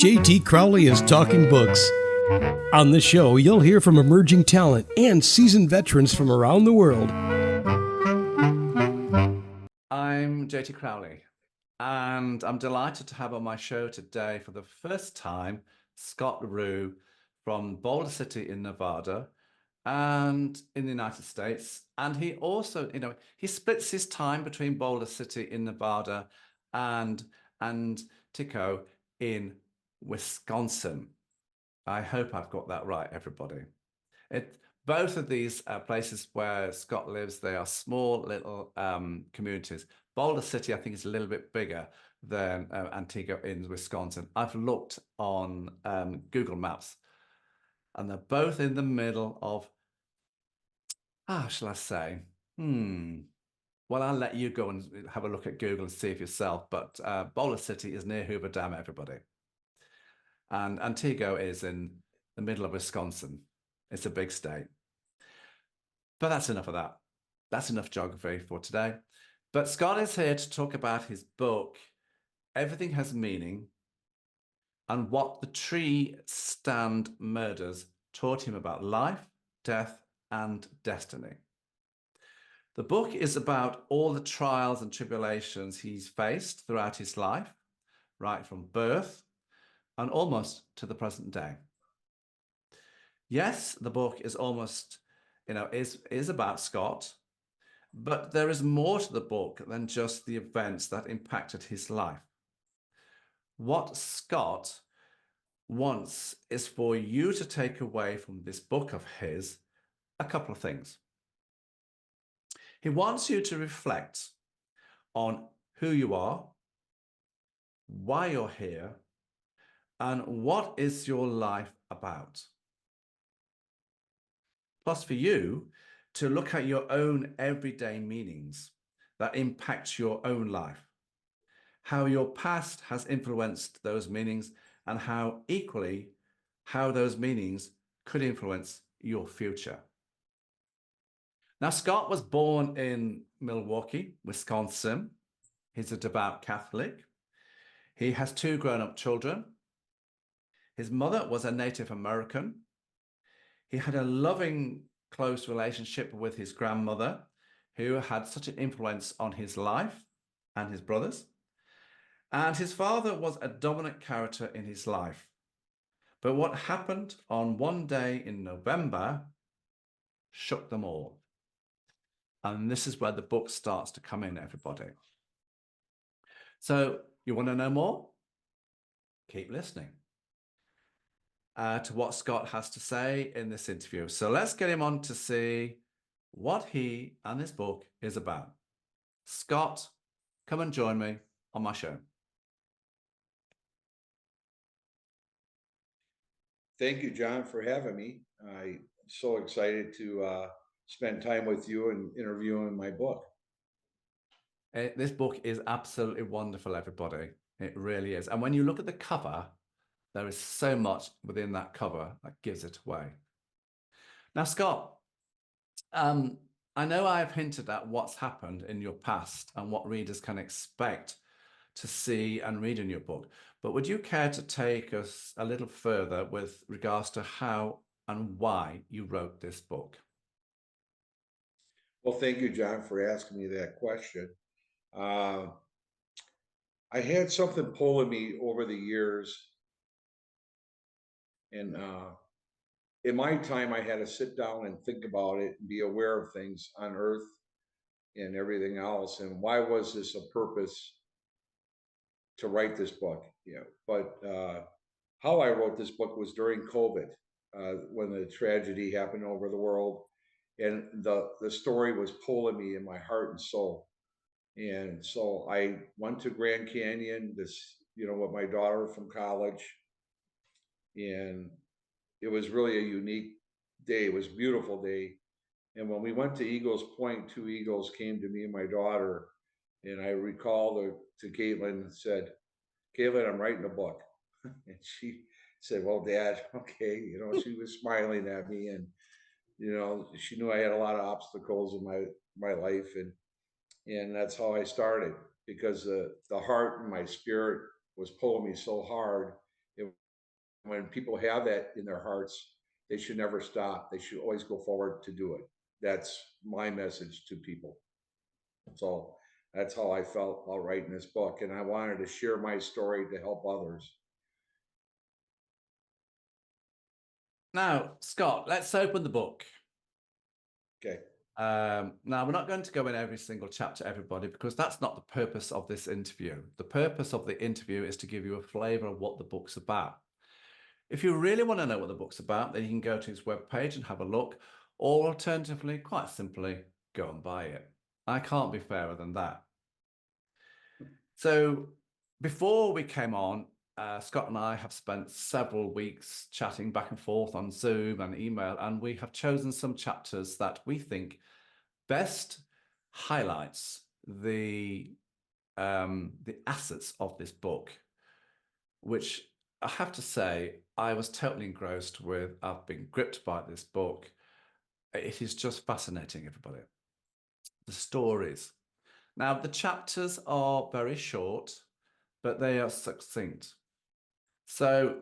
JT Crowley is Talking Books. On the show, you'll hear from emerging talent and seasoned veterans from around the world. I'm JT Crowley, and I'm delighted to have on my show today for the first time Scott Roux from Boulder City in Nevada and in the United States. And he also, he splits his time between Boulder City in Nevada and Antigo in Wisconsin. I hope I've got that right, everybody. Both of these places where Scott lives, they are small little communities. Boulder City, I think, is a little bit bigger than Antigo in Wisconsin. I've looked on Google Maps, and they're both in the middle of, shall I say? Well, I'll let you go and have a look at Google and see for yourself. But Boulder City is near Hoover Dam, everybody. And Antigo is in the middle of Wisconsin. It's a big state. But that's enough of that. That's enough geography for today. But Scott is here to talk about his book, Everything Has Meaning, and what the tree stand murders taught him about life, death, and destiny. The book is about all the trials and tribulations he's faced throughout his life, right from birth and almost to the present day. Yes, the book is almost, is about Scott, but there is more to the book than just the events that impacted his life. What Scott wants is for you to take away from this book of his a couple of things. He wants you to reflect on who you are, why you're here, and what is your life about. Plus, for you to look at your own everyday meanings that impact your own life, how your past has influenced those meanings, and how those meanings could influence your future. Now, Scott was born in Milwaukee, Wisconsin. He's a devout Catholic. He has 2 grown-up children. His mother was a Native American. He had a loving, close relationship with his grandmother, who had such an influence on his life and his brothers. And his father was a dominant character in his life. But what happened on one day in November shook them all. And this is where the book starts to come in, everybody. So you want to know more? Keep listening to what Scott has to say in this interview. So let's get him on to see what he and his book is about. Scott, come and join me on my show. Thank you, John, for having me. I'm so excited to spend time with you and interviewing my book. This book is absolutely wonderful, everybody. It really is. And when you look at the cover, there is so much within that cover that gives it away. Now, Scott, I know I've hinted at what's happened in your past and what readers can expect to see and read in your book, but would you care to take us a little further with regards to how and why you wrote this book? Well, thank you, John, for asking me that question. I had something pulling me over the years, and in my time, I had to sit down and think about it and be aware of things on Earth and everything else. And why was this a purpose to write this book? But how I wrote this book was during COVID, when the tragedy happened over the world, and the story was pulling me in my heart and soul. And so I went to Grand Canyon, with my daughter from college, and it was really a unique day. It was a beautiful day. And when we went to Eagles Point, 2 eagles came to me and my daughter, and I recalled to Caitlin and said, "Caitlin, I'm writing a book." And she said, "Well, Dad, okay." She was smiling at me, and she knew I had a lot of obstacles in my life, and that's how I started, because the heart and my spirit was pulling me so hard. It when people have that in their hearts, they should never stop. They should always go forward to do it. That's my message to people. So that's how I felt while writing this book. And I wanted to share my story to help others. Now, Scott, let's open the book. Okay. Now, we're not going to go in every single chapter, everybody, because that's not the purpose of this interview. The purpose of the interview is to give you a flavor of what the book's about. If you really want to know what the book's about, then you can go to his webpage and have a look, or alternatively, quite simply, go and buy it. I can't be fairer than that. So before we came on, Scott and I have spent several weeks chatting back and forth on Zoom and email, and we have chosen some chapters that we think best highlights the assets of this book, which I have to say, I was totally engrossed with. I've been gripped by this book. It is just fascinating, everybody. The stories. Now, the chapters are very short, but they are succinct. So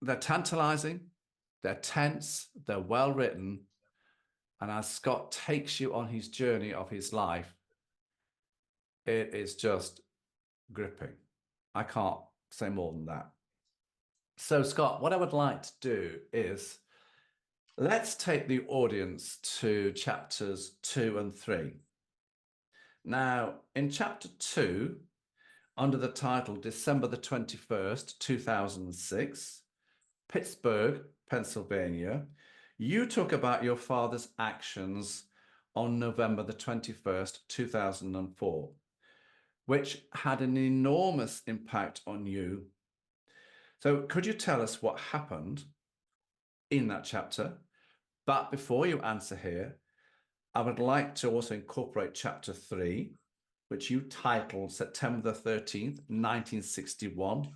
they're tantalizing, they're tense, they're well written. And as Scott takes you on his journey of his life, it is just gripping. I can't say more than that. So, Scott, what I would like to do is let's take the audience to chapters 2 and 3. Now, in chapter 2, under the title December the 21st, 2006, Pittsburgh, Pennsylvania, you talk about your father's actions on November the 21st, 2004, which had an enormous impact on you. So could you tell us what happened in that chapter? But before you answer here, I would like to also incorporate chapter 3, which you titled September the 13th, 1961,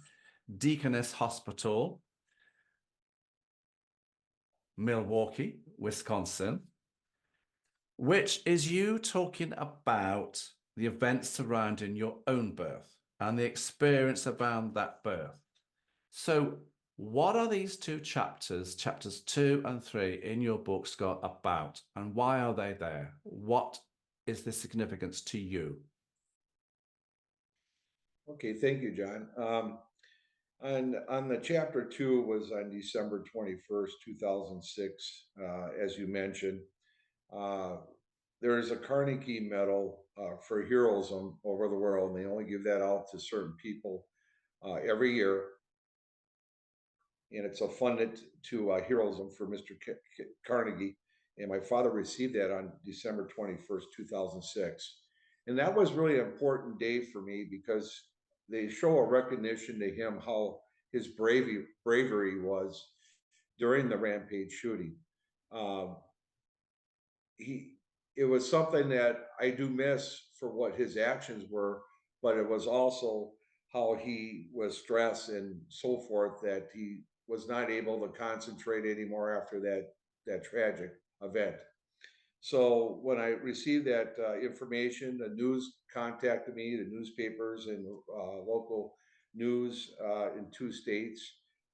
Deaconess Hospital, Milwaukee, Wisconsin, which is you talking about the events surrounding your own birth and the experience around that birth. So what are these two chapters, chapters 2 and 3 in your book, Scott, about, and why are they there? What is the significance to you? Okay, thank you, John. On the chapter 2 was on December 21st, 2006, as you mentioned. There is a Carnegie Medal for heroism over the world, and they only give that out to certain people every year. And it's funded to heroism for Mr. Carnegie. And my father received that on December 21st, 2006. And that was really an important day for me because they show a recognition to him how his bravery was during the Rampage shooting. It was something that I do miss for what his actions were, but it was also how he was stressed and so forth that he was not able to concentrate anymore after that tragic event. So when I received that information, the news contacted me, the newspapers and local news in 2 states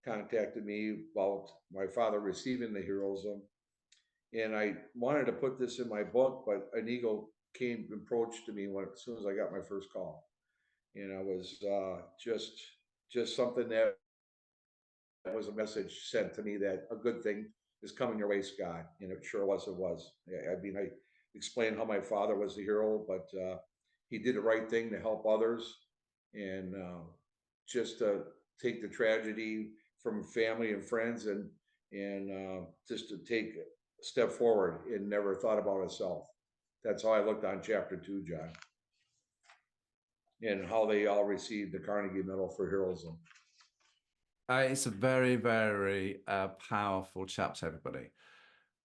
contacted me about my father receiving the heroism. And I wanted to put this in my book, but Antigo approached to me as soon as I got my first call. And I was just something that was a message sent to me that a good thing is coming your way, Scott. And it sure was. It was. I mean, I explained how my father was a hero, but he did the right thing to help others, and just to take the tragedy from family and friends, and just to take a step forward and never thought about himself. That's how I looked on chapter 2, John, and how they all received the Carnegie Medal for heroism. It's a very, very powerful chapter, everybody.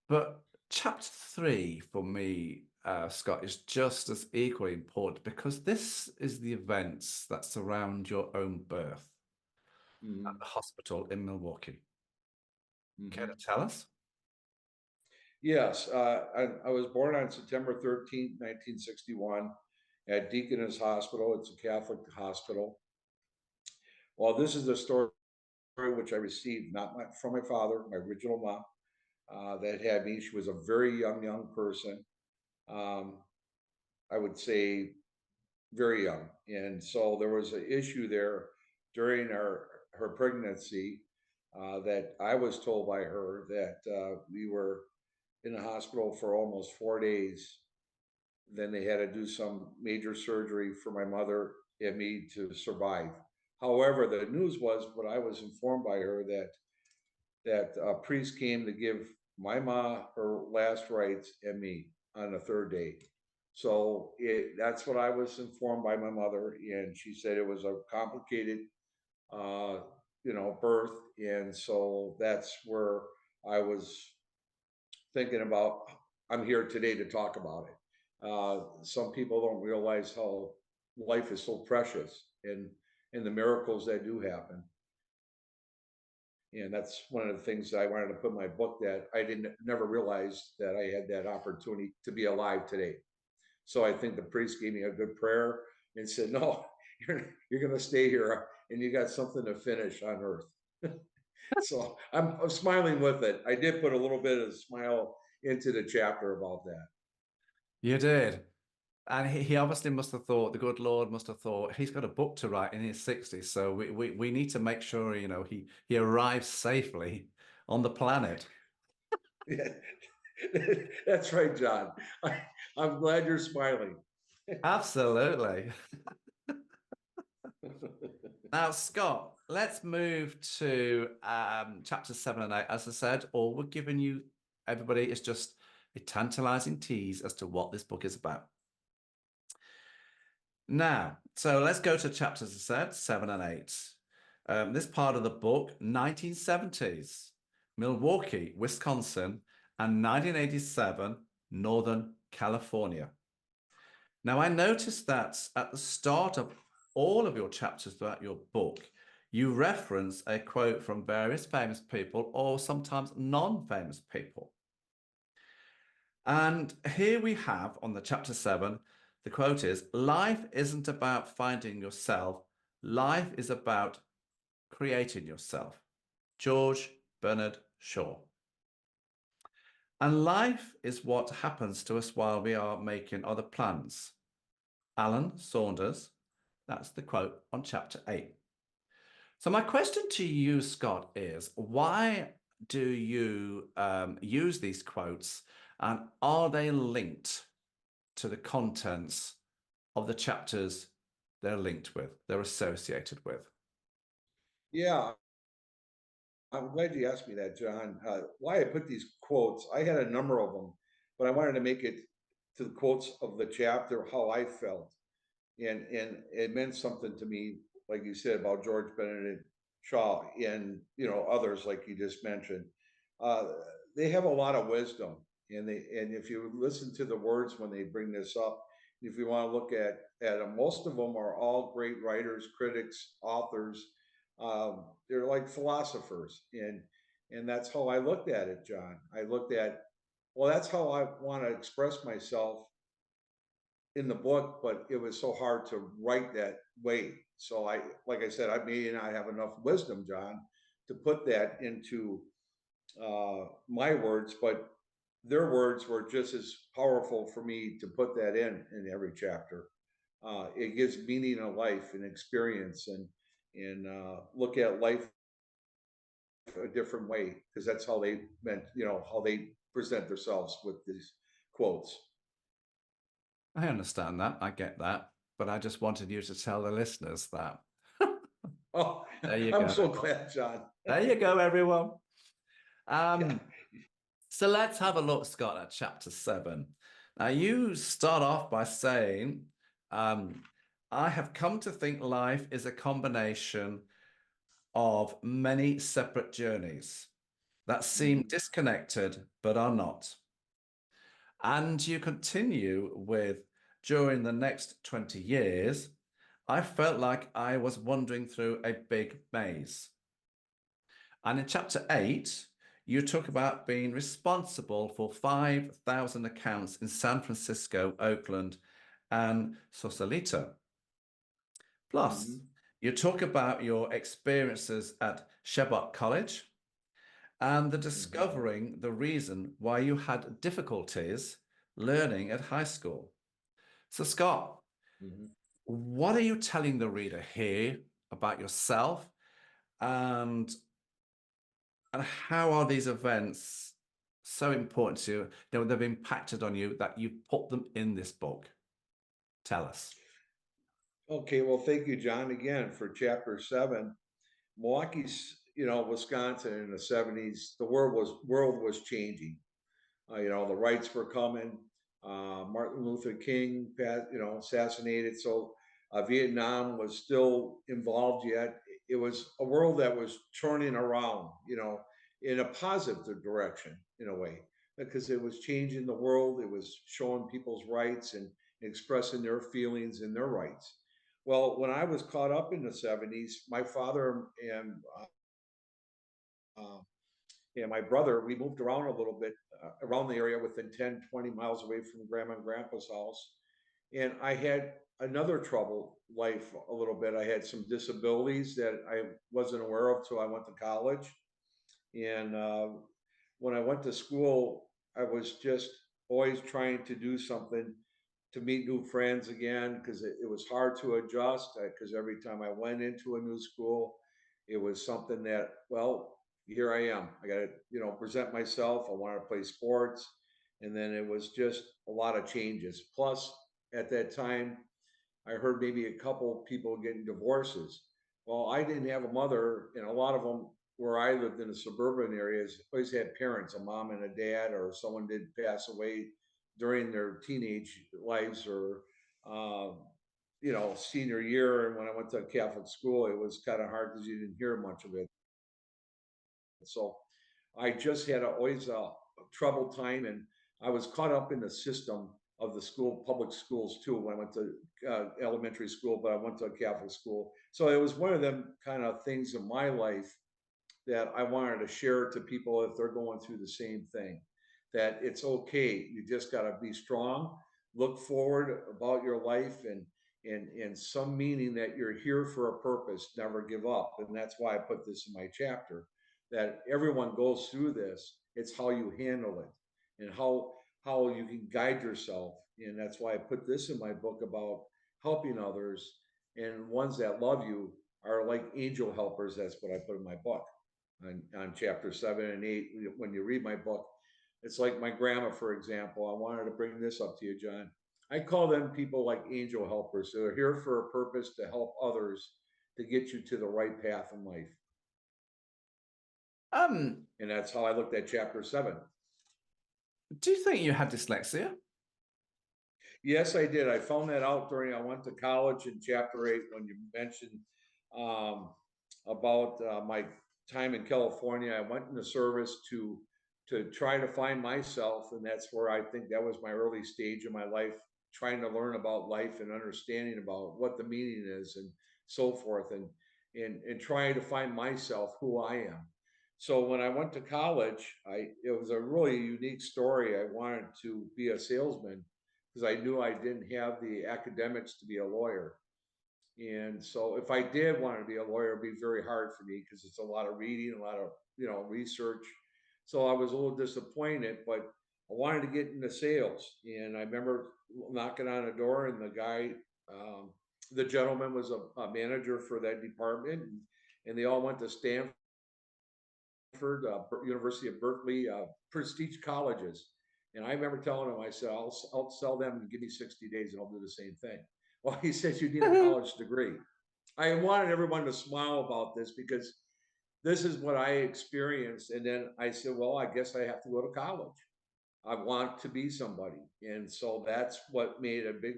But chapter 3 for me, Scott, is just as equally important because this is the events that surround your own birth at the hospital in Milwaukee. Care to tell us? Yes, I was born on September 13th, 1961 at Deaconess Hospital. It's a Catholic hospital. Well, this is the story which I received not from my father, my original mom, that had me. She was a very young person. Um, I would say very young, and so there was an issue there during her pregnancy, that I was told by her that we were in the hospital for almost 4 days. Then they had to do some major surgery for my mother and me to survive. However, the news was, but I was informed by her that a priest came to give my ma her last rites and me on the third day. So that's what I was informed by my mother, and she said it was a complicated, uh, birth, and so that's where I was thinking about. I'm here today to talk about it. Some people don't realize how life is so precious and the miracles that do happen. And that's one of the things that I wanted to put in my book, that I didn't never realized that I had that opportunity to be alive today. So I think the priest gave me a good prayer and said, "No, you're going to stay here, and you got something to finish on earth." So I'm smiling with it. I did put a little bit of smile into the chapter about that. You did. And he obviously must have thought, the good Lord must have thought, he's got a book to write in his 60s. So we need to make sure, he arrives safely on the planet. Yeah. That's right, John. I'm glad you're smiling. Absolutely. Now, Scott, let's move to chapters 7 and 8. As I said, all we're giving you, everybody, is just a tantalizing tease as to what this book is about. Now, so let's go to chapters, as I said, 7 and 8. This part of the book, 1970s, Milwaukee, Wisconsin, and 1987, Northern California. Now, I noticed that at the start of all of your chapters throughout your book, you reference a quote from various famous people or sometimes non-famous people. And here we have on the chapter 7, the quote is, "Life isn't about finding yourself. Life is about creating yourself." George Bernard Shaw. And life is what happens to us while we are making other plans. Alan Saunders. That's the quote on chapter 8. So my question to you, Scott, is why do you use these quotes, and are they linked to the contents of the chapters they're linked with, they're associated with? Yeah, I'm glad you asked me that, John. Why I put these quotes, I had a number of them, but I wanted to make it to the quotes of the chapter how I felt. And it meant something to me, like you said, about George Benedict Shaw and others like you just mentioned. Uh, they have a lot of wisdom, and if you listen to the words when they bring this up, if you want to look at them, most of them are all great writers, critics, authors. They're like philosophers, and that's how I looked at it, John. I looked at, well, that's how I want to express myself in the book, but it was so hard to write that way. So like I said, I may not have enough wisdom, John, to put that into my words, but their words were just as powerful for me to put that in every chapter. It gives meaning to life and experience, and look at life a different way, because that's how they meant, how they present themselves with these quotes. I understand that. I get that. But I just wanted you to tell the listeners that. Oh, There you I'm go. so glad, John. There you go, everyone. Yeah. So let's have a look, Scott, at chapter 7. Now, you start off by saying, I have come to think life is a combination of many separate journeys that seem disconnected but are not. And you continue with, during the next 20 years, I felt like I was wandering through a big maze. And in chapter 8, you talk about being responsible for 5,000 accounts in San Francisco, Oakland, and Sausalito. Plus, You talk about your experiences at Shabbat College and the Mhm. discovering the reason why you had difficulties learning at high school. So, Scott, Mhm. what are you telling the reader here about yourself and how are these events so important to you? They've impacted on you that you put them in this book. Tell us. Okay, well, thank you, John, again for chapter 7. Milwaukee's, Wisconsin in the 70s, the world was changing. The rights were coming. Martin Luther King, assassinated. So Vietnam was still involved yet. It was a world that was turning around, in a positive direction in a way, because it was changing the world. It was showing people's rights and expressing their feelings and their rights. Well, when I was caught up in the 70s, my father uh, and my brother, we moved around a little bit around the area within 10, 20 miles away from grandma and grandpa's house. And I had another troubled life a little bit. I had some disabilities that I wasn't aware of till I went to college. And when I went to school, I was just always trying to do something to meet new friends again because it was hard to adjust. Because every time I went into a new school, it was something that, well, here I am. I got to, present myself. I wanted to play sports. And then it was just a lot of changes. Plus, at that time, I heard maybe a couple people getting divorces. Well, I didn't have a mother, and a lot of them where I lived in the suburban areas always had parents, a mom and a dad, or someone did pass away during their teenage lives or senior year. And when I went to Catholic school, it was kind of hard because you didn't hear much of it. So I just had always a troubled time, and I was caught up in the system of the school, public schools too. When I went to elementary school, but I went to a Catholic school, so it was one of them kind of things in my life that I wanted to share to people if they're going through the same thing. That it's okay. You just got to be strong, look forward about your life, and some meaning that you're here for a purpose. Never give up, and that's why I put this in my chapter. That everyone goes through this. It's how you handle it, and how you can guide yourself. And that's why I put this in my book about helping others, and ones that love you are like angel helpers. That's what I put in my book on chapter 7 and 8. When you read my book, it's like my grandma, for example. I wanted to bring this up to you, John. I call them people like angel helpers. They're here for a purpose to help others to get you to the right path in life. Um, And that's how I looked at chapter 7. do you think you had dyslexia? Yes, I did. I found that out during I went to college in chapter 8 when you mentioned um, about my time in California. I went into service to try to find myself, and that's where I think that was my early stage of my life, trying to learn about life and understanding about what the meaning is and so forth, and trying to find myself, who I am. So when I went to college, it was a really unique story. I wanted to be a salesman because I knew I didn't have the academics to be a lawyer. And so if I did want to be a lawyer, it'd be very hard for me because it's a lot of reading, a lot of, research. So I was a little disappointed, but I wanted to get into sales. And I remember knocking on a door, and um, the gentleman was a manager for that department, and they all went to Stanford, University of Berkeley, prestige colleges. And I remember telling him, I said, I'll sell them and give me 60 days and I'll do the same thing. Well, he says, you need a college degree. I wanted everyone to smile about this because this is what I experienced. And then I said, well, I guess I have to go to college. I want to be somebody. And so that's what made a big,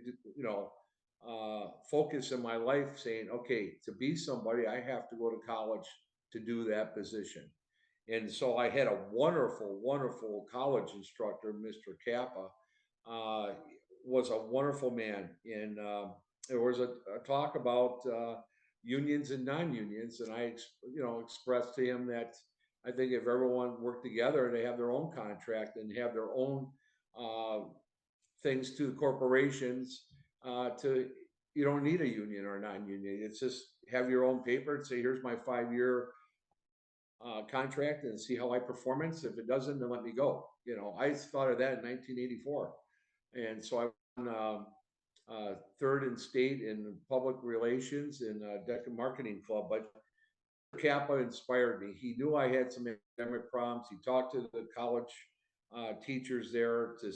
focus in my life, saying, okay, to be somebody, I have to go to college to do that position. And so I had a wonderful, wonderful college instructor, Mr. Kappa, uh, was a wonderful man. And there was a talk about unions and non-unions, and expressed to him that I think if everyone worked together, they have their own contract and have their own uh, things to corporations to you don't need a union or non-union. It's just have your own paper and say, here's my 5-year contract and see how I performance. If it doesn't, then let me go. I thought of that in 1984. And so I won third in state in public relations in Decca Marketing Club. But Kappa inspired me. He knew I had some academic problems. He talked to the college teachers there to,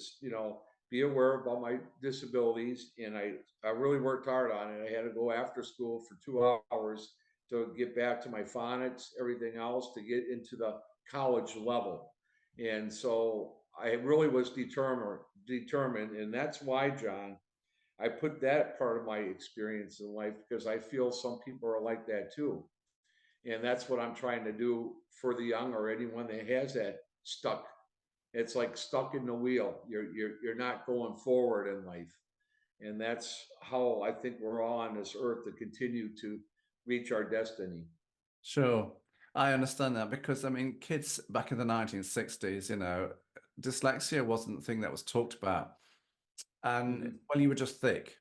be aware about my disabilities. And I really worked hard on it. I had to go after school for 2 hours to get back to my phonics, everything else, to get into the college level. And so I really was determined. And that's why, John, I put that part of my experience in life, because I feel some people are like that too. And that's what I'm trying to do for the young, or anyone that has that stuck. It's like stuck in the wheel. You're not going forward in life. And that's how I think we're all on this earth, to continue to reach our destiny. Sure. I understand that, because I mean, kids back in the 1960s, dyslexia wasn't the thing that was talked about. And well, you were just thick,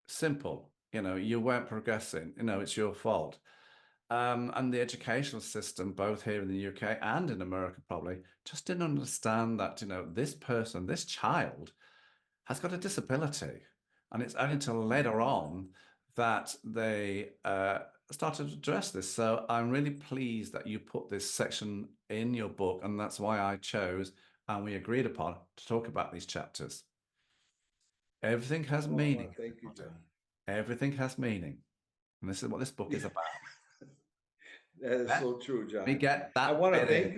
simple, you weren't progressing, it's your fault. And the educational system, both here in the UK and in America, probably just didn't understand that, this person, this child has got a disability. And it's only until later on that they started to address this. So I'm really pleased that you put this section in your book, and that's why I chose, and we agreed upon, to talk about these chapters. Everything has meaning. Thank you, John. Everything has meaning. And this is what this book is about. That is so true, John. We get that. I want to thank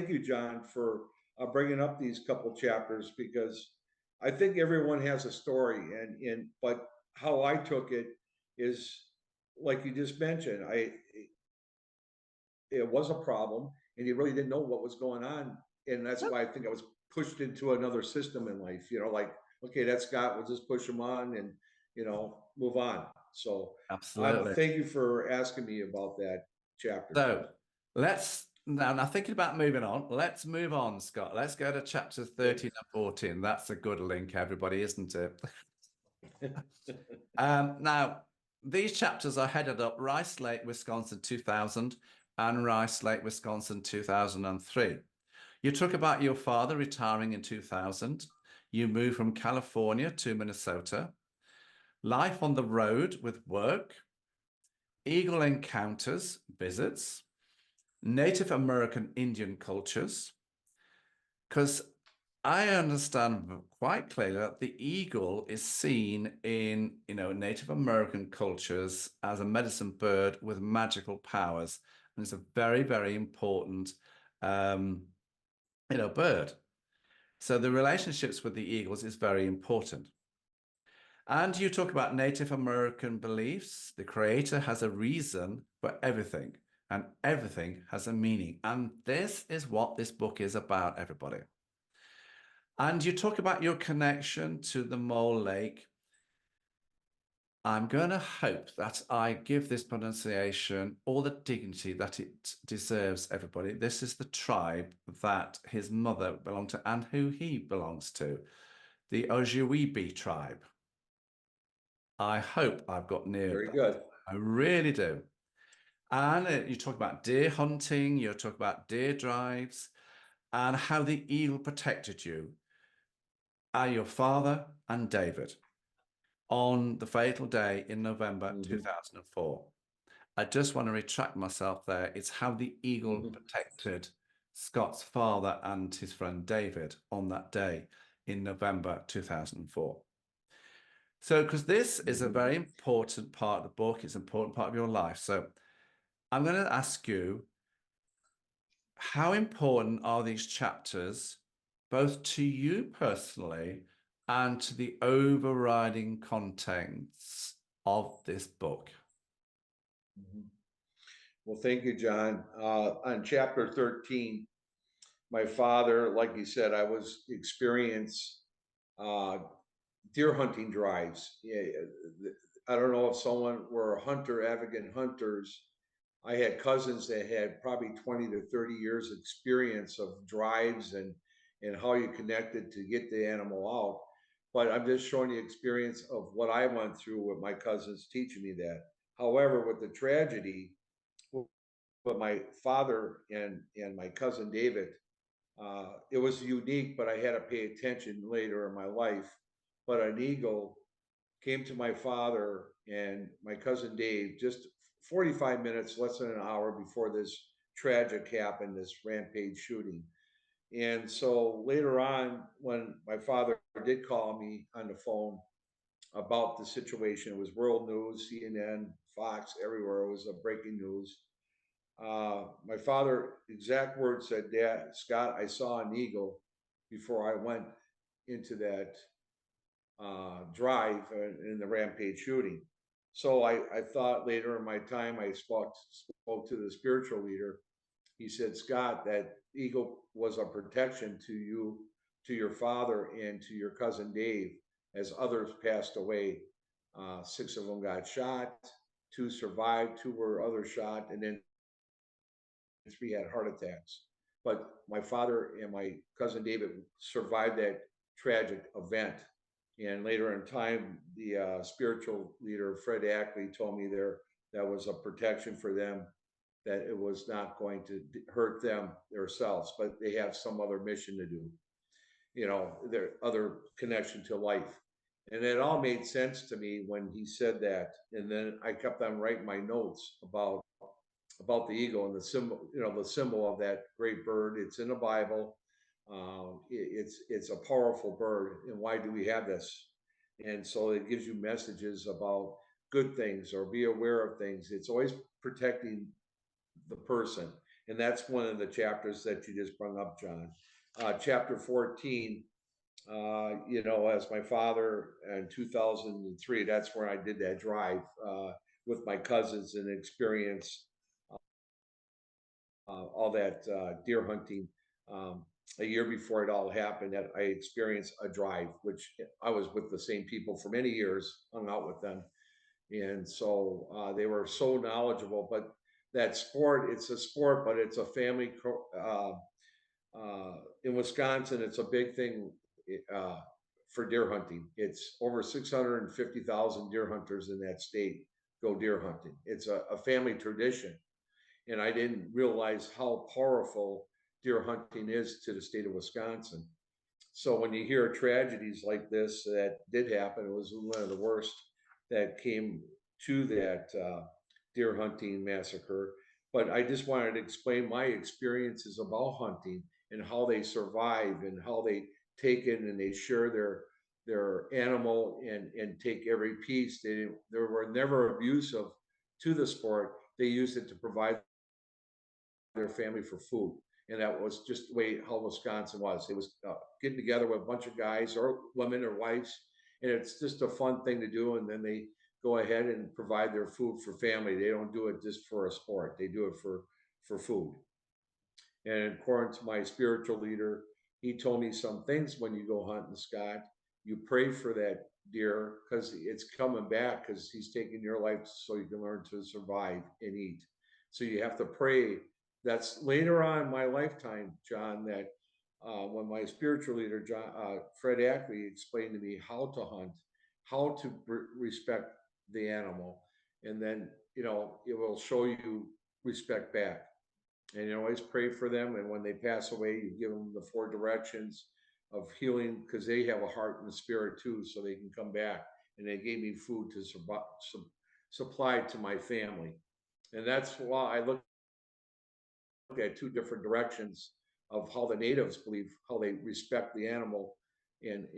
you John, for bringing up these couple chapters, because I think everyone has a story, but how I took it is, like you just mentioned, it was a problem, and you really didn't know what was going on, and that's why I think I was pushed into another system in life. Like, okay, that's Scott. We'll just push him on and move on. So, absolutely. Thank you for asking me about that chapter. So let's now thinking about moving on. Let's move on, Scott. Let's go to chapters 13 and 14. That's a good link, everybody, isn't it? Now, these chapters are headed up Rice Lake, Wisconsin 2000 and Rice Lake, Wisconsin 2003. You talk about your father retiring in 2000. You moved from California to Minnesota. Life on the road with work, eagle encounters, visits, Native American Indian cultures, because I understand quite clearly that the eagle is seen in, Native American cultures as a medicine bird with magical powers. And it's a very, very important, bird. So the relationships with the eagles is very important. And you talk about Native American beliefs. The creator has a reason for everything, and everything has a meaning. And this is what this book is about, everybody. And you talk about your connection to the Mole Lake. I'm going to hope that I give this pronunciation all the dignity that it deserves, everybody. This is the tribe that his mother belonged to and who he belongs to, the Ojibwe tribe. I hope I've got near. Very good. I really do. And you talk about deer hunting, you talk about deer drives, and how the eagle protected you, your father and David, on the fatal day in November 2004. I just want to retract myself there. It's how the eagle protected Scott's father and his friend David on that day in November 2004. So, because this is a very important part of the book, it's an important part of your life. So I'm going to ask you, how important are these chapters, both to you personally and to the overriding contents of this book? Well, thank you, John. On chapter 13, my father, like you said, I was experience deer hunting drives. Yeah, I don't know if someone were hunter, avid hunters. I had cousins that had probably 20 to 30 years experience of drives and how you connected to get the animal out. but I'm just showing you experience of what I went through with my cousins teaching me that. However, with the tragedy, with my father and my cousin David, it was unique, but I had to pay attention later in my life. But an eagle came to my father and my cousin Dave just 45 minutes, less than an hour before this tragic happened, this rampage shooting. And so later on, when my father did call me on the phone about the situation, it was world news, CNN, Fox, everywhere. It was a breaking news. My father, exact words said, "Dad, Scott, I saw an eagle before I went into that drive in the rampage shooting." So I thought later in my time, I spoke to the spiritual leader. He said, "Scott, that eagle was a protection to you, to your father, and to your cousin Dave, as others passed away. 6 of them got shot, 2 survived, 2 were other shot, and then 3 had heart attacks. But my father and my cousin David survived that tragic event." And later in time, the spiritual leader, Fred Ackley, told me that was a protection for them, that it was not going to hurt them themselves, but they have some other mission to do, their other connection to life. And it all made sense to me when he said that. And then I kept on writing my notes about the eagle and the symbol, the symbol of that great bird. It's in the Bible. It's a powerful bird. And why do we have this? And so it gives you messages about good things or be aware of things. It's always protecting the person. And that's one of the chapters that you just brought up, John. Chapter 14, as my father in 2003, that's where I did that drive with my cousins and experience all that deer hunting. A year before it all happened, that I experienced a drive, which I was with the same people for many years, hung out with them. And so they were so knowledgeable. But that sport, it's a sport, but it's a family. In Wisconsin, it's a big thing for deer hunting. It's over 650,000 deer hunters in that state go deer hunting. It's a family tradition. And I didn't realize how powerful deer hunting is to the state of Wisconsin. So when you hear tragedies like this that did happen, it was one of the worst that came to that deer hunting massacre. But I just wanted to explain my experiences about hunting and how they survive and how they take it and they share their animal and take every piece. They were never abusive to the sport. They used it to provide their family for food. And that was just the way how Wisconsin was. It was getting together with a bunch of guys or women or wives, and it's just a fun thing to do. And then they go ahead and provide their food for family. They don't do it just for a sport. They do it for food. And according to my spiritual leader, he told me some things when you go hunting, Scott. You pray for that deer because it's coming back because he's taking your life so you can learn to survive and eat. So you have to pray. That's later on in my lifetime, John, that when my spiritual leader, Fred Ackley, explained to me how to hunt, how to respect the animal. And then, it will show you respect back. And you always pray for them. And when they pass away, you give them the 4 directions of healing because they have a heart and a spirit too, so they can come back. And they gave me food to supply to my family. And that's why I look at 2 different directions of how the natives believe, how they respect the animal and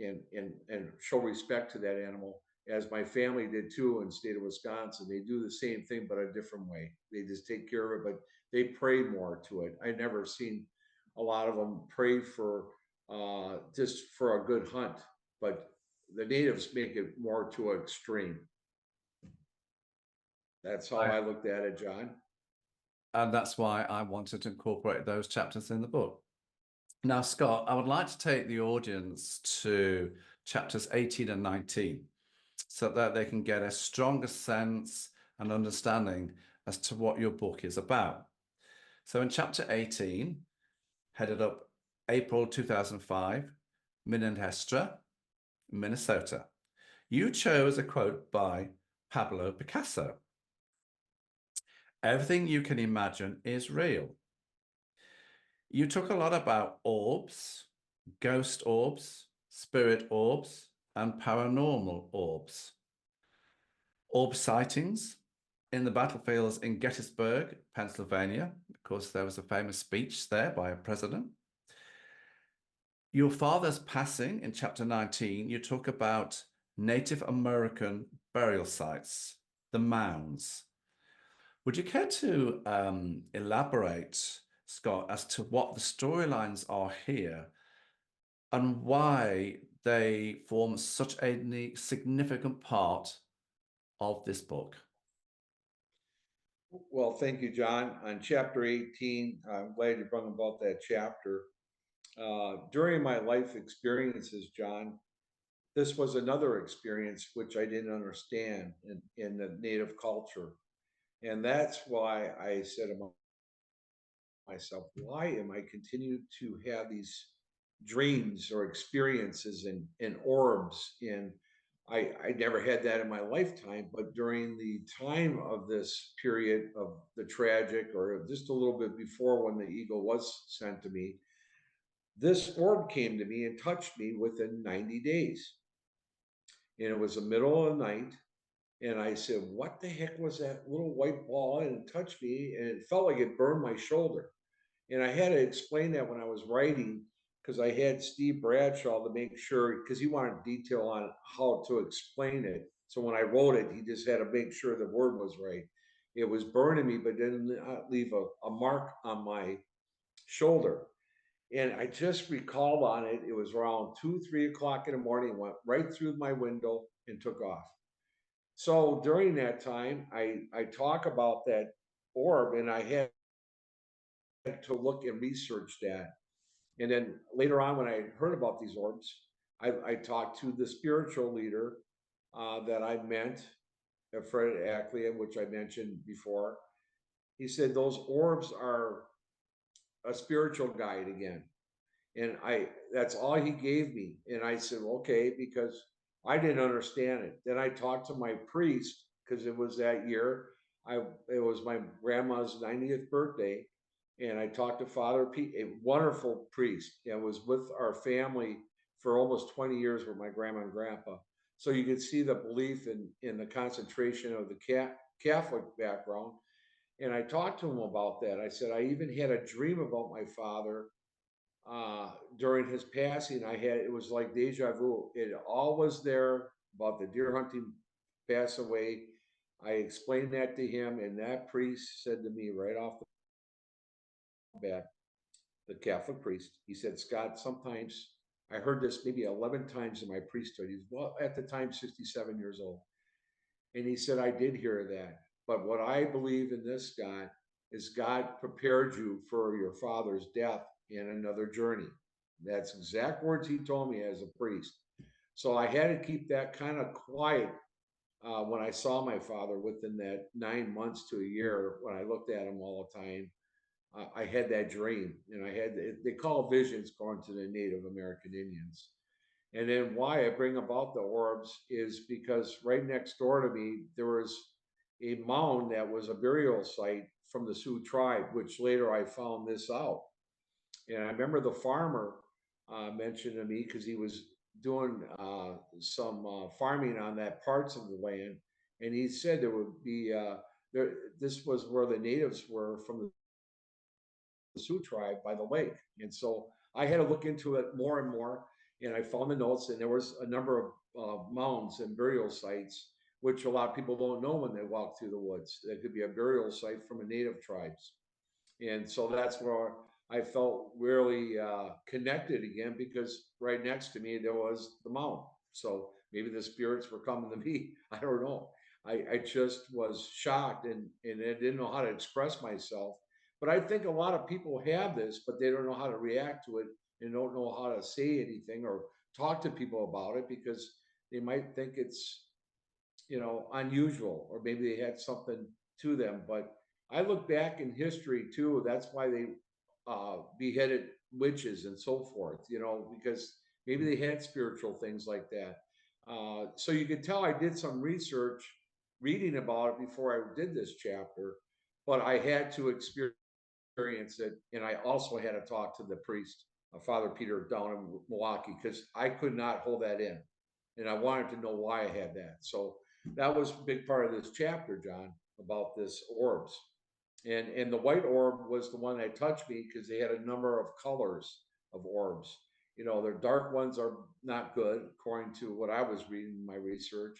show respect to that animal, as my family did too in the state of Wisconsin. They do the same thing, but a different way. They just take care of it, but they pray more to it. I never seen a lot of them pray for just for a good hunt, but the natives make it more to an extreme. That's how I looked at it, John. And that's why I wanted to incorporate those chapters in the book. Now, Scott, I would like to take the audience to chapters 18 and 19 so that they can get a stronger sense and understanding as to what your book is about. So in chapter 18, headed up April 2005, Min and Hestra, Minnesota. You chose a quote by Pablo Picasso. Everything you can imagine is real. You talk a lot about orbs, ghost orbs, spirit orbs, and paranormal orbs. Orb sightings in the battlefields in Gettysburg, Pennsylvania. Of course, there was a famous speech there by a president. Your father's passing in chapter 19, you talk about Native American burial sites, the mounds. Would you care to elaborate, Scott, as to what the storylines are here and why they form such a significant part of this book? Well, thank you, John. On chapter 18, I'm glad you brought about that chapter. During my life experiences, John, this was another experience which I didn't understand in the Native culture. And that's why I said to myself, why am I continuing to have these dreams or experiences and orbs? And I never had that in my lifetime, but during the time of this period of the tragic, or just a little bit before when the eagle was sent to me, this orb came to me and touched me within 90 days. And it was the middle of the night. And I said, what the heck was that little white ball? And it touched me and it felt like it burned my shoulder. And I had to explain that when I was writing, because I had Steve Bradshaw to make sure, because he wanted detail on how to explain it. So when I wrote it, he just had to make sure the word was right. It was burning me, but didn't leave a mark on my shoulder. And I just recalled on it. It was around 2, 3 o'clock in the morning, went right through my window and took off. So during that time, I talk about that orb, and I had to look and research that. And then later on, when I heard about these orbs, I talked to the spiritual leader that I met, Fred Ackley, which I mentioned before. He said those orbs are a spiritual guide again. And that's all he gave me. And I said, okay, because I didn't understand it. Then I talked to my priest, because it was that year. It was my grandma's 90th birthday. And I talked to Father Pete, a wonderful priest, and was with our family for almost 20 years with my grandma and grandpa. So you could see the belief in the concentration of the Catholic background. And I talked to him about that. I said, I even had a dream about my father during his passing. It was like deja vu. It all was there about the deer hunting pass away. I explained that to him, and that priest said to me right off the bat, the Catholic priest, he said, Scott, sometimes I heard this maybe 11 times in my priesthood. He's, well, at the time, 67 years old. And he said, I did hear that. But what I believe in this, Scott, is God prepared you for your father's death and another journey. That's exact words he told me as a priest. So I had to keep that kind of quiet when I saw my father within that 9 months to a year. When I looked at him all the time, I had that dream, and they call visions going to the Native American Indians. And then why I bring about the orbs is because right next door to me, there was a mound that was a burial site from the Sioux tribe, which later I found this out. And I remember the farmer mentioned to me, because he was doing some farming on that parts of the land. And he said there would be, this was where the natives were from the Sioux tribe by the lake. And so I had to look into it more and more. And I found the notes, and there was a number of mounds and burial sites, which a lot of people don't know when they walk through the woods. There could be a burial site from a native tribes. And so that's where I felt really connected again, because right next to me there was the mound. So maybe the spirits were coming to me. I don't know. I just was shocked, and I didn't know how to express myself. But I think a lot of people have this, but they don't know how to react to it, and don't know how to say anything or talk to people about it, because they might think it's, unusual, or maybe they had something to them. But I look back in history too. That's why they beheaded witches and so forth, because Maybe they had spiritual things like that. So you could tell I did some research reading about it before I did this chapter, but I had to experience it. And I also had to talk to the priest, Father Peter down in Milwaukee, because I could not hold that in. And I wanted to know why I had that. So that was a big part of this chapter, John, about this orbs. And the white orb was the one that touched me because they had a number of colors of orbs. You know, their dark ones are not good, according to what I was reading in my research.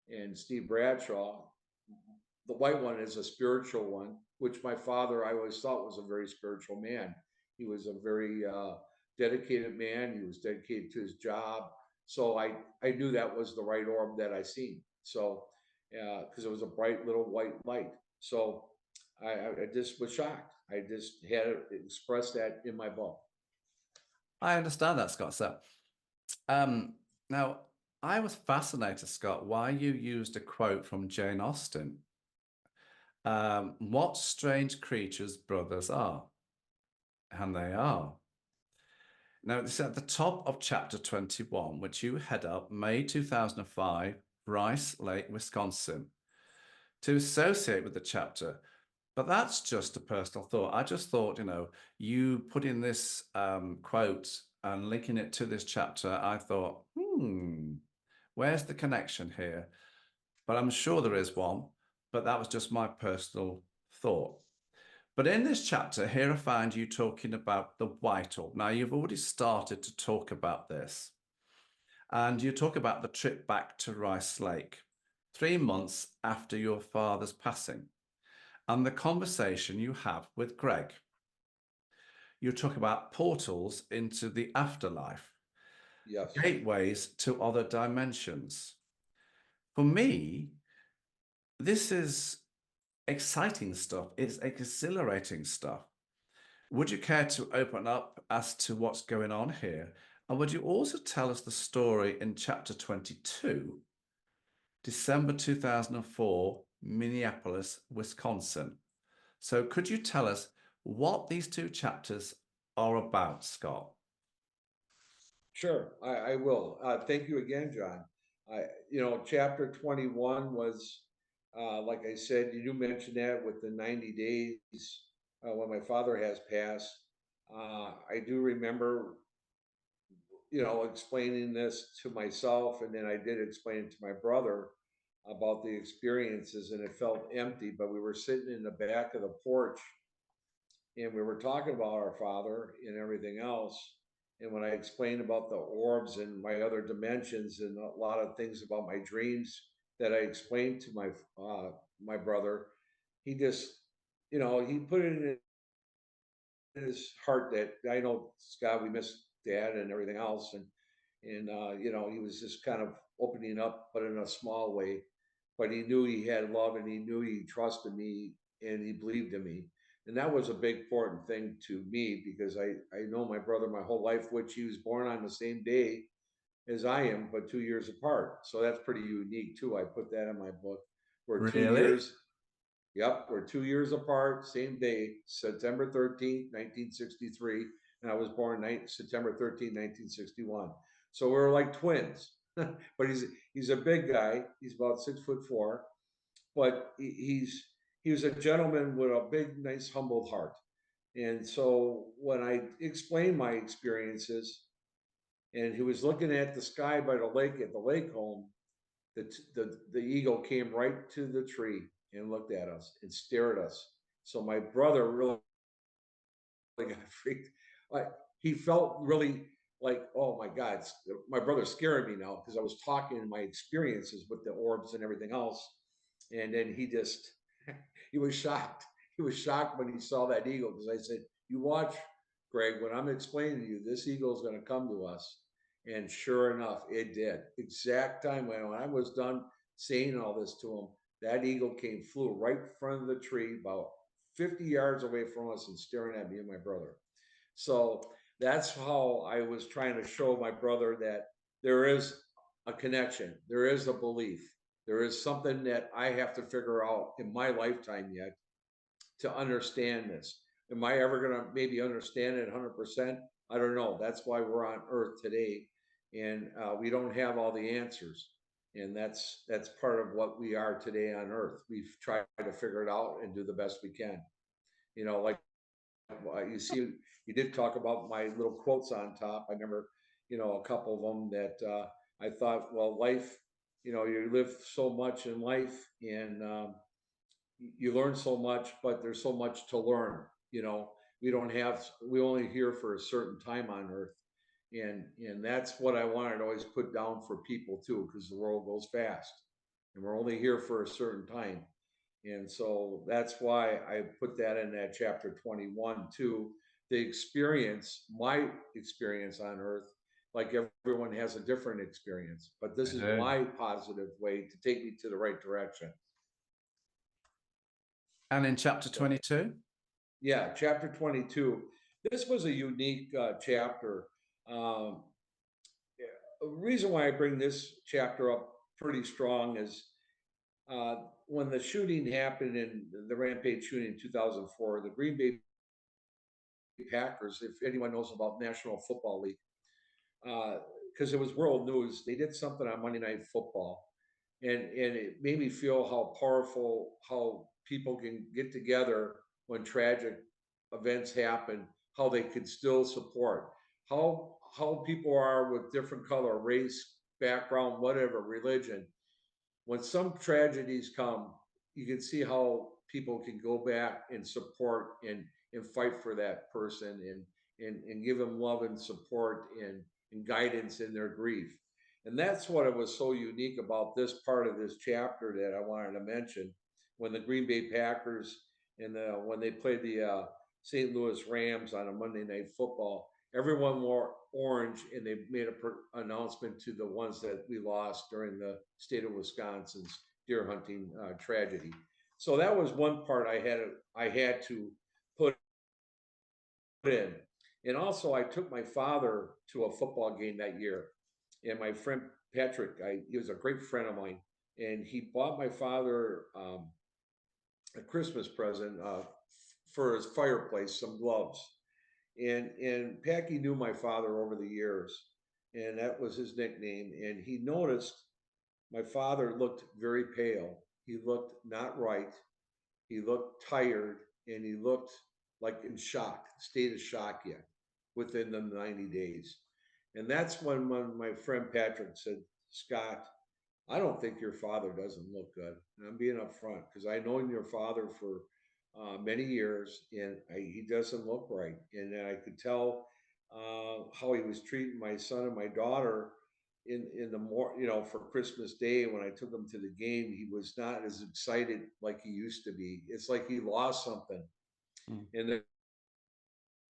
And Steve Bradshaw, the white one is a spiritual one, which my father I always thought was a very spiritual man. He was a very dedicated man. He was dedicated to his job. So I knew that was the right orb that I seen. So because it was a bright little white light. So I just was shocked. I just had to express that in my book. I understand that, Scott. So, now I was fascinated, Scott, why you used a quote from Jane Austen. What strange creatures brothers are. And they are. Now, it's at the top of chapter 21, which you head up May 2005, Rice Lake, Wisconsin, to associate with the chapter. But that's just a personal thought. I just thought, you put in this quote and linking it to this chapter, I thought, where's the connection here? But I'm sure there is one, but that was just my personal thought. But in this chapter here, I find you talking about the white orb. Now, you've already started to talk about this. And you talk about the trip back to Rice Lake, 3 months after your father's passing, and the conversation you have with Greg. You talk about portals into the afterlife, Yes. gateways to other dimensions. For me, this is exciting stuff. It's exhilarating stuff. Would you care to open up as to what's going on here? And would you also tell us the story in chapter 22, December 2004, Minneapolis, Wisconsin? So could you tell us what these two chapters are about, Scott? Sure, I will. Thank you again, John. Chapter 21 was, like I said, you mentioned that with the 90 days when my father has passed. I do remember, explaining this to myself, and then I did explain it to my brother about the experiences, and it felt empty. But we were sitting in the back of the porch, and we were talking about our father and everything else. And when I explained about the orbs and my other dimensions and a lot of things about my dreams that I explained to my brother, he just, he put it in his heart that I know, Scott, we miss Dad and everything else, and he was just kind of opening up, but in a small way. But he knew he had love, and he knew he trusted me, and he believed in me. And that was a big important thing to me, because I know my brother my whole life, which he was born on the same day as I am, but 2 years apart. So that's pretty unique too. I put that in my book. We're 2 Really? years. Yep, we're 2 years apart, same day, September 13th, 1963. And I was born September 13th, 1961. So we're like twins. But he's a big guy. He's about 6'4", but he was a gentleman with a big, nice, humble heart. And so when I explained my experiences, and he was looking at the sky by the lake at the lake home, the eagle came right to the tree and looked at us and stared at us. So my brother really got freaked. Like, he felt really like, oh my God, my brother's scaring me now, because I was talking in my experiences with the orbs and everything else. And then he just, he was shocked. He was shocked when he saw that eagle, because I said, you watch, Greg, when I'm explaining to you, this eagle is going to come to us. And sure enough, it did. Exact time when I was done saying all this to him, that eagle flew right in front of the tree, about 50 yards away from us, and staring at me and my brother. So that's how I was trying to show my brother that there is a connection, there is a belief, there is something that I have to figure out in my lifetime yet to understand this. Am I ever going to maybe understand it 100%? I don't know. That's why we're on Earth today. and we don't have all the answers. And that's part of what we are today on Earth. We've tried to figure it out and do the best we can. Like you see, you did talk about my little quotes on top. I remember, a couple of them that I thought, well, life, you live so much in life, and you learn so much, but there's so much to learn. We only here for a certain time on Earth, and that's what I wanted to always put down for people too, because the world goes fast, and we're only here for a certain time. And so that's why I put that in that chapter 21 too. My experience on Earth, like everyone has a different experience, but this I is do. my positive way to take me to the right direction. And in chapter So, 22? yeah, chapter 22. This was a unique chapter. Um, the reason why I bring this chapter up pretty strong is when the shooting happened in the Rampage shooting in 2004, the Green Bay Packers, if anyone knows about National Football League, because it was world news, they did something on Monday Night Football, and it made me feel how powerful, how people can get together when tragic events happen, how they could still support, how people are with different color, race, background, whatever, religion. When some tragedies come, you can see how people can go back and support and fight for that person, and give them love and support and guidance in their grief. And that's what it was so unique about this part of this chapter that I wanted to mention. When the Green Bay Packers and when they played the St. Louis Rams on a Monday Night Football, everyone wore orange, and they made an announcement to the ones that we lost during the state of Wisconsin's deer hunting tragedy. So that was one part I had to put in. And also, I took my father to a football game that year, and my friend Patrick, he was a great friend of mine, and he bought my father a Christmas present for his fireplace, some gloves. And Packy knew my father over the years, and that was his nickname. And he noticed my father looked very pale. He looked not right. He looked tired, and he looked like in shock, state of shock yet, within the 90 days. And that's when my friend Patrick said, Scott, I don't think your father doesn't look good. And I'm being upfront because I known your father for many years, and he doesn't look right. And I could tell how he was treating my son and my daughter in the for Christmas Day when I took them to the game. He was not as excited like he used to be. It's like he lost something, Mm. and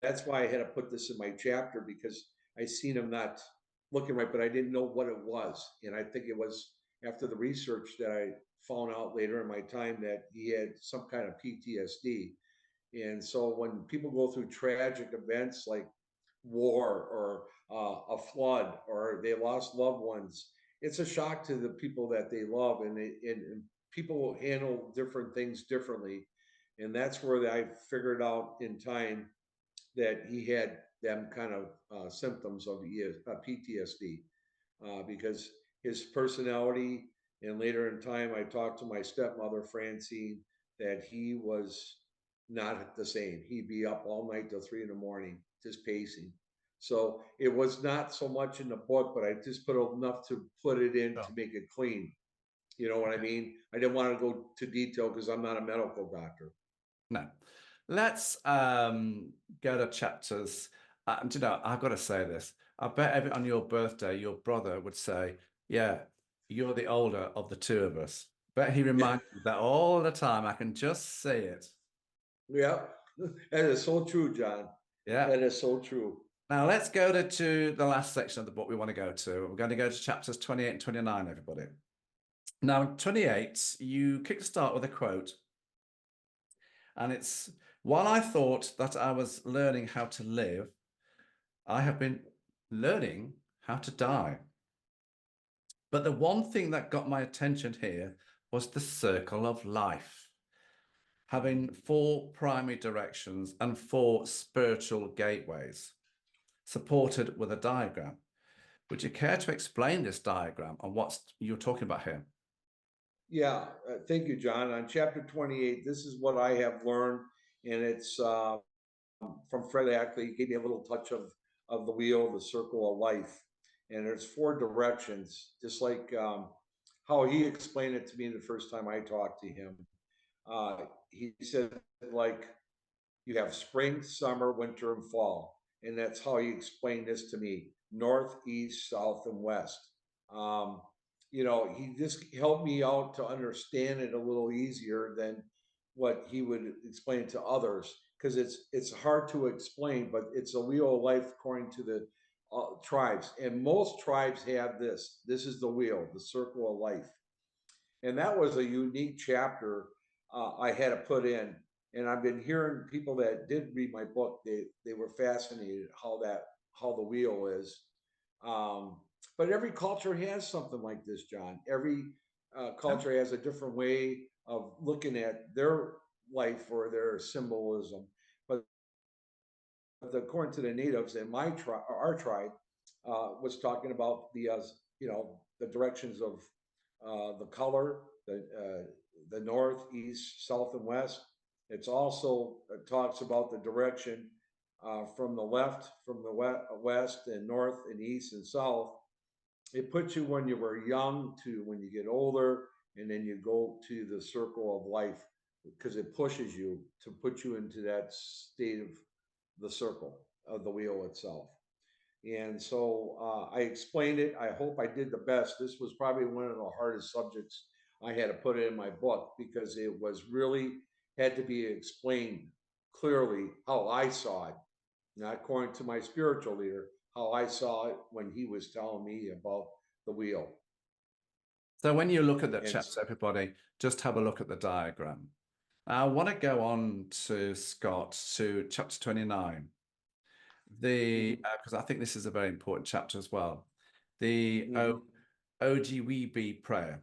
that's why I had to put this in my chapter, because I seen him not looking right, but I didn't know what it was. And I think it was after the research that I found out later in my time that he had some kind of PTSD. And so when people go through tragic events like war or a flood, or they lost loved ones, it's a shock to the people that they love, and people handle different things differently. And that's where I figured out in time that he had them kind of symptoms of PTSD, because his personality. And later in time, I talked to my stepmother, Francine, that he was not the same. He'd be up all night till 3 in the morning, just pacing. So it was not so much in the book, but I just put enough to put it in to make it clean. You know what I mean? I didn't want to go to detail because I'm not a medical doctor. No. Let's go to chapters. Do you know, I've got to say this. I bet on your birthday, your brother would say, yeah, you're the older of the two of us. Bet he reminds me of that all the time. I can just see it. Yeah, that is so true, John. Yeah. That is so true. Now let's go to the last section of the book we want to go to. We're going to go to chapters 28 and 29, everybody. Now, in 28, you kickstart with a quote. And it's, while I thought that I was learning how to live, I have been learning how to die. But the one thing that got my attention here was the circle of life, having 4 primary directions and 4 spiritual gateways, supported with a diagram. Would you care to explain this diagram and what you're talking about here? Yeah, thank you, John. On chapter 28, this is what I have learned, and it's from Fred Ackley. He gave me a little touch of the wheel, the circle of life, and there's four directions, just like how he explained it to me the first time I talked to him. He said, like, you have spring, summer, winter, and fall, and that's how he explained this to me: north, east, south, and west. Um, he just helped me out to understand it a little easier than what he would explain to others, because it's hard to explain, but it's a wheel of life according to the tribes, and most tribes have this. This is the wheel, the circle of life, and that was a unique chapter I had to put in. And I've been hearing people that did read my book; they were fascinated how the wheel is. Um, but every culture has something like this, John. Every culture has a different way of looking at their life or their symbolism. But according to the natives in my tribe, our tribe, was talking about the directions of the color, the north, east, south, and west. It's also talks about the direction from the left, from the west and north and east and south. It puts you when you were young to when you get older, and then you go to the circle of life, because it pushes you to put you into that state of the circle of the wheel itself. And so I explained it. I hope I did the best. This was probably one of the hardest subjects I had to put in my book, because it was really had to be explained clearly how I saw it, not according to my spiritual leader, how I saw it when he was telling me about the wheel. So when you look at that And chapter, everybody, just have a look at the diagram. I want to go on to Scott to chapter 29. Because I think this is a very important chapter as well. The OGWB prayer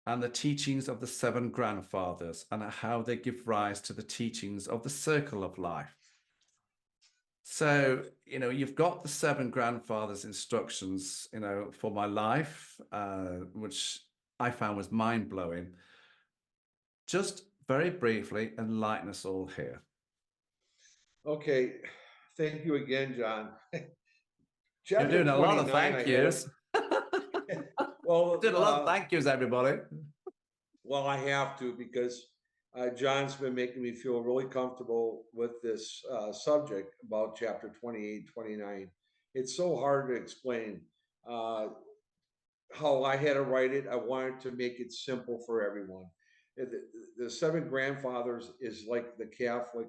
and the teachings of the seven grandfathers and how they give rise to the teachings of the circle of life. So, you've got the seven grandfathers instructions, for my life, which I found was mind-blowing. Just very briefly, enlighten us all here. Okay, thank you again, John. You're doing a lot of thank yous. Well, did a lot of thank yous, everybody. Well, I have to, because John's been making me feel really comfortable with this subject about chapter 28, 29. It's so hard to explain how I had to write it. I wanted to make it simple for everyone. The seven grandfathers is like the Catholic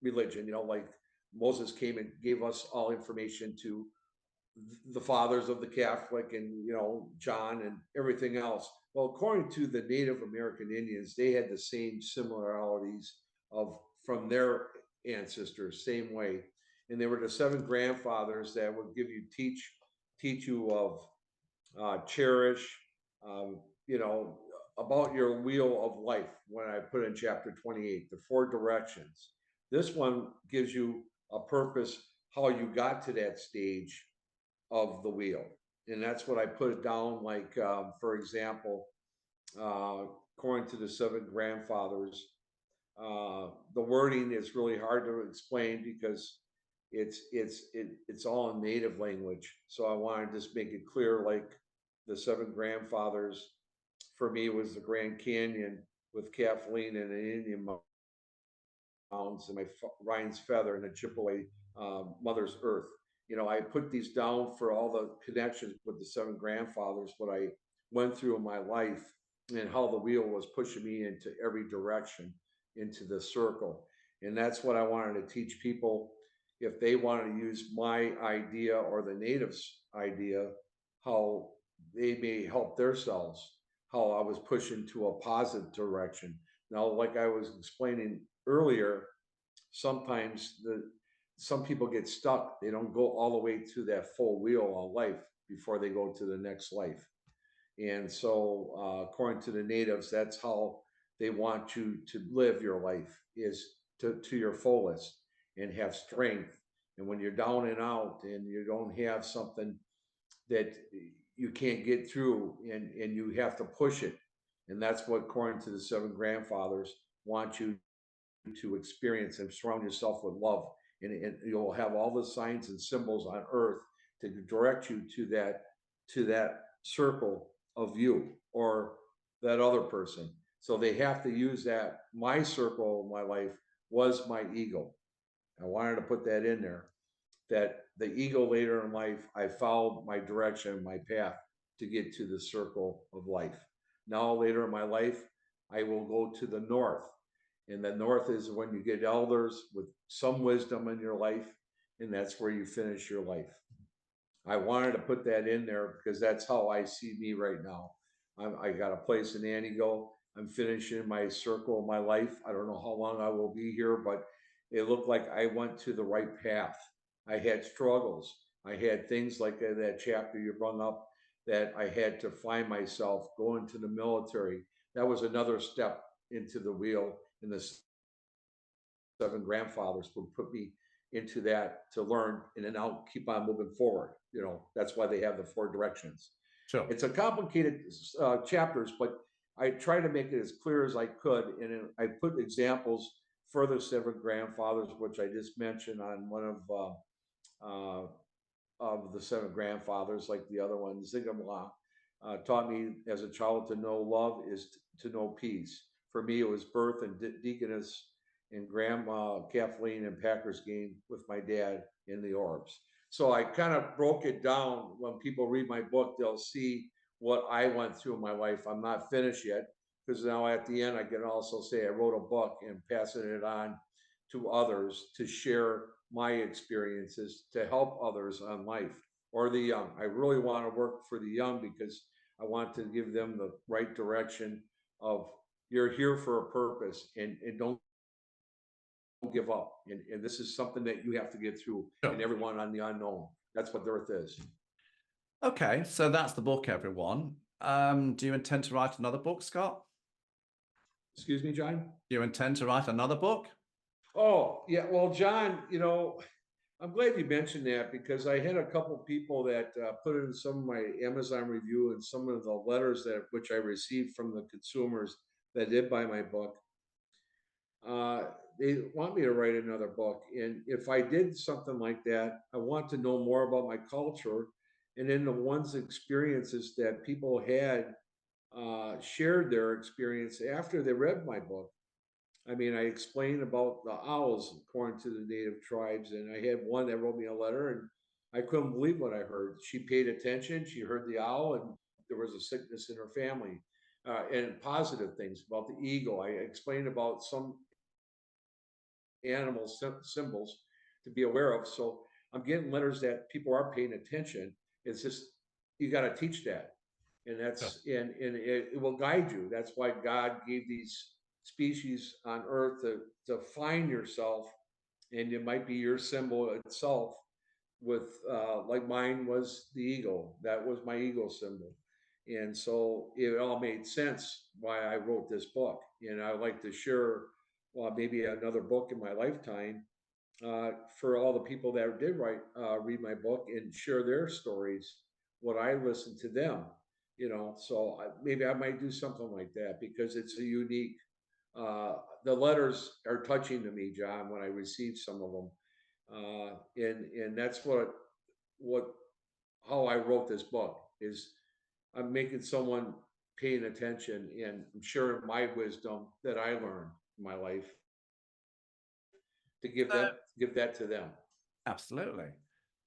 religion, like Moses came and gave us all information to the fathers of the Catholic, and John and everything else. Well, according to the Native American Indians, they had the same similarities from their ancestors, same way, and they were the seven grandfathers that would teach you of cherish, you know, about your wheel of life. When I put in chapter 28, the four directions. This one gives you a purpose, how you got to that stage of the wheel. And that's what I put it down, like, for example, according to the seven grandfathers, the wording is really hard to explain, because it's all in native language. So I want to just make it clear, like the seven grandfathers for me was the Grand Canyon with Kathleen and an Indian Mountains, and my Ryan's Feather and the Chippewa Mother's Earth. I put these down for all the connections with the seven grandfathers, what I went through in my life, and how the wheel was pushing me into every direction, into the circle. And that's what I wanted to teach people, if they wanted to use my idea or the natives' idea, how they may help themselves, how I was pushing to a positive direction. Now, like I was explaining earlier, sometimes some people get stuck. They don't go all the way through that full wheel of life before they go to the next life. And so, according to the natives, that's how they want you to live your life, is to your fullest, and have strength And when you're down and out and you don't have something that you can't get through, and you have to push it. And that's what, according to the seven grandfathers, want you to experience and surround yourself with love. And you'll have all the signs and symbols on earth to direct you to that circle of you or that other person. So they have to use that. My circle of my life was my ego. I wanted to put that in there, that the ego later in life, I followed my direction, my path to get to the circle of life. Now, later in my life, I will go to the north. And the north is when you get elders with some wisdom in your life, and that's where you finish your life. I wanted to put that in there because that's how I see me right now. I got a place in Antigo. I'm finishing my circle of my life. I don't know how long I will be here, but it looked like I went to the right path. I had struggles. I had things like that chapter you brought up, that I had to find myself going to the military. That was another step into the wheel, and the seven grandfathers would put me into that to learn, and then I'll keep on moving forward. That's why they have the four directions. Sure. It's a complicated chapters, but I try to make it as clear as I could, and I put examples for the seven grandfathers, which I just mentioned on one of the seven grandfathers, like the other one, Zingamla, taught me as a child to know love is to know peace. For me, it was birth and deaconess and Grandma Kathleen and Packers game with my dad in the Orbs. So I kind of broke it down. When people read my book, they'll see what I went through in my life. I'm not finished yet, because now at the end, I can also say I wrote a book and passing it on to others to share my experiences to help others on life or the young. I really want to work for the young because I want to give them the right direction of, you're here for a purpose, and don't give up. And this is something that you have to get through. Sure. And everyone on the unknown. That's what the earth is. Okay, so that's the book, everyone. Do you intend to write another book, Scott? Excuse me, John? Do you intend to write another book? Oh, yeah. Well, John, I'm glad you mentioned that, because I had a couple people that put in some of my Amazon review and some of the letters which I received from the consumers that did buy my book. They want me to write another book. And if I did something like that, I want to know more about my culture, and then the ones experiences that people had shared their experience after they read my book. I mean, I explained about the owls according to the native tribes, and I had one that wrote me a letter, and I couldn't believe what I heard. She paid attention. She heard the owl, and there was a sickness in her family, and positive things about the eagle. I explained about some animal symbols to be aware of. So I'm getting letters that people are paying attention. It's just, you got to teach that. And that's, and it will guide you. That's why God gave these species on earth to find yourself. And it might be your symbol itself with, like mine was the eagle. That was my eagle symbol. And so it all made sense why I wrote this book. And I like to share, well, maybe another book in my lifetime, for all the people that did read my book and share their stories, what I listened to them, so maybe I might do something like that, because it's a unique, the letters are touching to me, John, when I received some of them. And that's how I wrote this book, is I'm making someone paying attention, and I'm sharing my wisdom that I learned in my life to give that to them. Absolutely.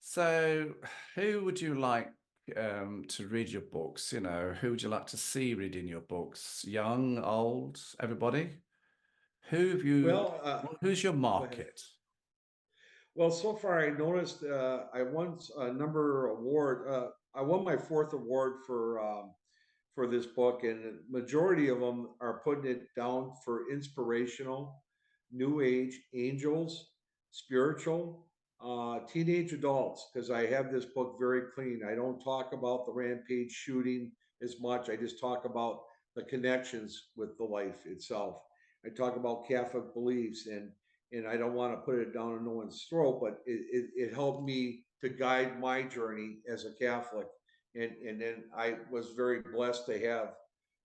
So who would you like to read your books? Who would you like to see reading your books? Young, old, everybody? Who's your market? Well, so far I noticed I won a number award. I won my fourth award for this book, and the majority of them are putting it down for inspirational, new age, angels, spiritual, teenage adults, because I have this book very clean. I don't talk about the rampage shooting as much. I just talk about the connections with the life itself. I talk about Catholic beliefs, and and I don't want to put it down on no one's throat, but it helped me to guide my journey as a Catholic. And then I was very blessed to have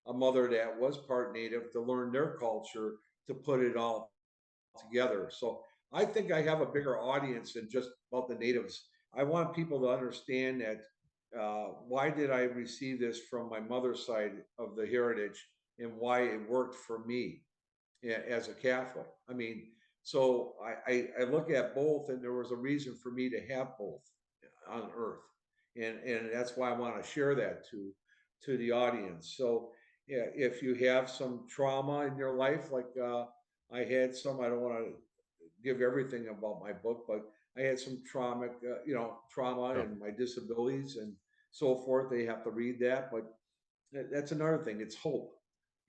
a mother that was part Native to learn their culture to put it all together. So I think I have a bigger audience than just about the natives. I want people to understand that why did I receive this from my mother's side of the heritage and why it worked for me as a Catholic. I mean, so I look at both, and there was a reason for me to have both on earth. And that's why I want to share that to the audience. So yeah, if you have some trauma in your life, like I had some, I don't want to give everything about my book, but I had some trauma, trauma and my disabilities and so forth. They have to read that, but that's another thing. It's hope,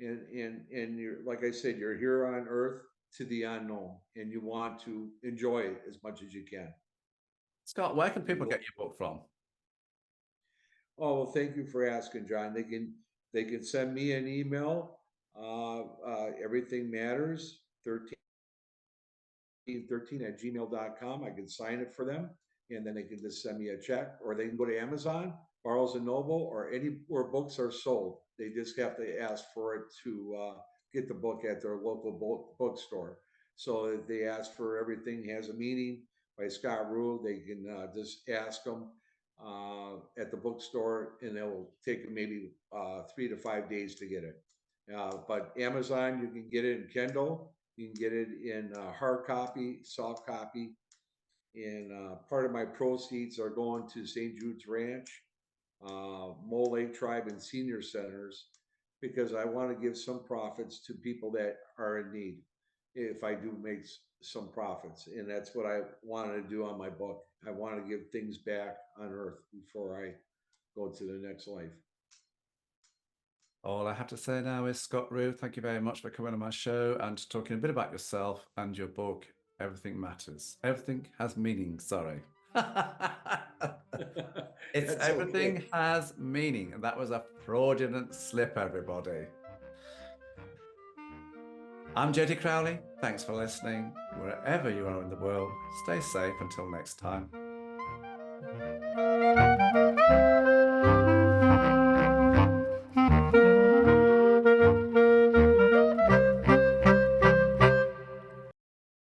and you're, like I said, you're here on Earth to the unknown, and you want to enjoy it as much as you can. Scott, where can people get your book from? Oh, well, thank you for asking, John. They can send me an email. Everything matters 13@gmail.com. I can sign it for them, and then they can just send me a check, or they can go to Amazon, Barnes and Noble, or anywhere books are sold. They just have to ask for it to get the book at their local bookstore. So if they ask for Everything Has a Meaning by Scott Roux, they can just ask them at the bookstore, and it will take maybe 3 to 5 days to get it. But Amazon, you can get it in Kindle. You can get it in hard copy, soft copy, and part of my proceeds are going to St. Jude's Ranch, Mole Lake Tribe, and senior centers, because I want to give some profits to people that are in need if I do make some profits. And that's what I wanted to do on my book. I want to give things back on earth before I go to the next life. All I have to say now is, Scott Roux, thank you very much for coming on my show and talking a bit about yourself and your book, Everything Matters. Everything Has Meaning, sorry. It's That's Everything okay. Has Meaning. And that was a fraudulent slip, everybody. I'm JT Crowley. Thanks for listening. Wherever you are in the world, stay safe until next time.